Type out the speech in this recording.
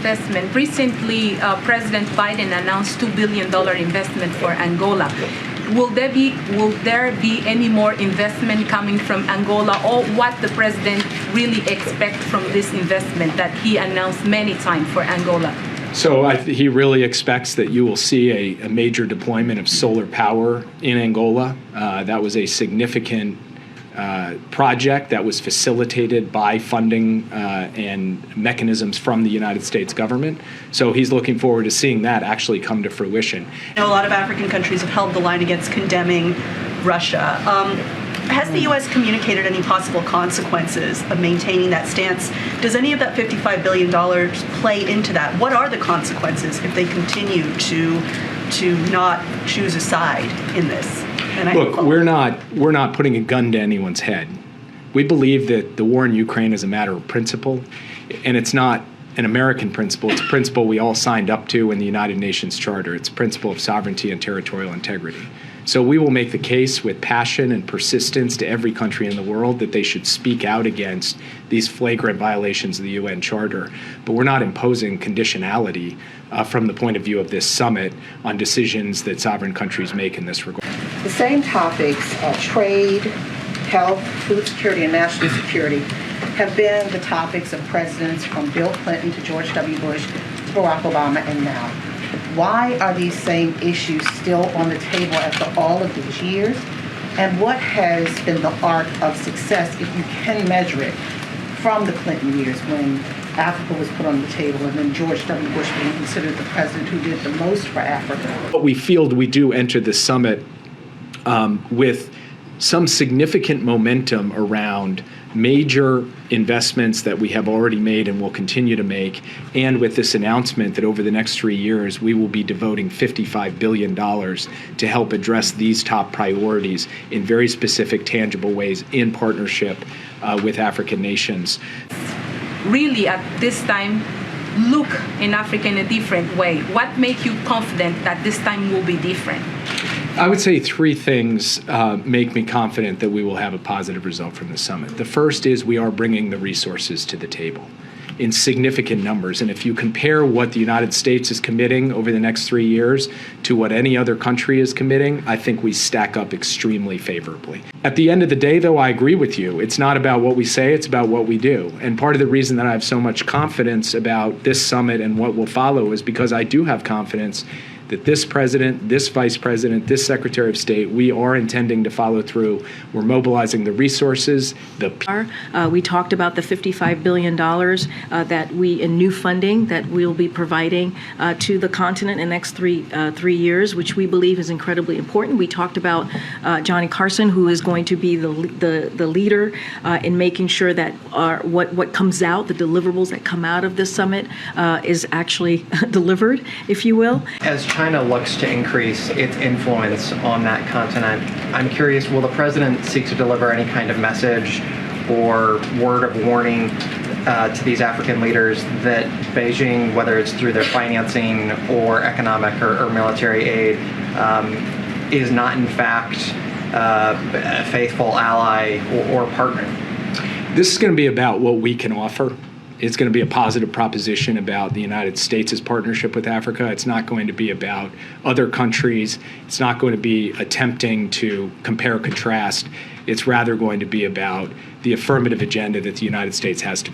investment, recently President Biden announced $2 billion investment for Angola. Will there be any more investment coming from Angola, or what the president really expects from this investment that he announced many times for Angola? So he really expects that you will see a major deployment of solar power in Angola. That was a significant project that was facilitated by funding and mechanisms from the United States government. So he's looking forward to seeing that actually come to fruition. You know, a lot of African countries have held the line against condemning Russia. Has the U.S. communicated any possible consequences of maintaining that stance? Does any of that $55 billion play into that? What are the consequences if they continue to not choose a side in this? Look, we're not putting a gun to anyone's head. We believe that the war in Ukraine is a matter of principle, and it's not an American principle. It's a principle we all signed up to in the United Nations Charter. It's a principle of sovereignty and territorial integrity. So we will make the case with passion and persistence to every country in the world that they should speak out against these flagrant violations of the UN Charter. But we're not imposing conditionality from the point of view of this summit on decisions that sovereign countries make in this regard. The same topics, trade, health, food security, and national security, have been the topics of presidents from Bill Clinton to George W. Bush to Barack Obama and now. Why are these same issues still on the table after all of these years? And what has been the arc of success, if you can measure it, from the Clinton years when Africa was put on the table and then George W. Bush being considered the president who did the most for Africa? But we feel we do enter the summit with some significant momentum around major investments that we have already made and will continue to make, and with this announcement that over the next 3 years we will be devoting $55 billion to help address these top priorities in very specific, tangible ways in partnership with African nations. Really, at this time, look in Africa in a different way. What makes you confident that this time will be different? I would say three things make me confident that we will have a positive result from the summit. The first is we are bringing the resources to the table in significant numbers. And if you compare what the United States is committing over the next 3 years to what any other country is committing, I think we stack up extremely favorably. At the end of the day, though, I agree with you. It's not about what we say, it's about what we do. And part of the reason that I have so much confidence about this summit and what will follow is because I do have confidence that this president, this vice president, this secretary of state, we are intending to follow through. We're mobilizing the resources. We talked about the $55 billion that in new funding that we'll be providing to the continent in the next three years, which we believe is incredibly important. We talked about Johnny Carson, who is going to be the leader in making sure that what comes out, the deliverables that come out of this summit is actually delivered, if you will. As China looks to increase its influence on that continent, I'm curious, will the president seek to deliver any kind of message or word of warning to these African leaders that Beijing, whether it's through their financing or economic or military aid, is not in fact a faithful ally or partner? This is going to be about what we can offer. It's going to be a positive proposition about the United States' partnership with Africa. It's not going to be about other countries. It's not going to be attempting to compare or contrast. It's rather going to be about the affirmative agenda that the United States has to bring.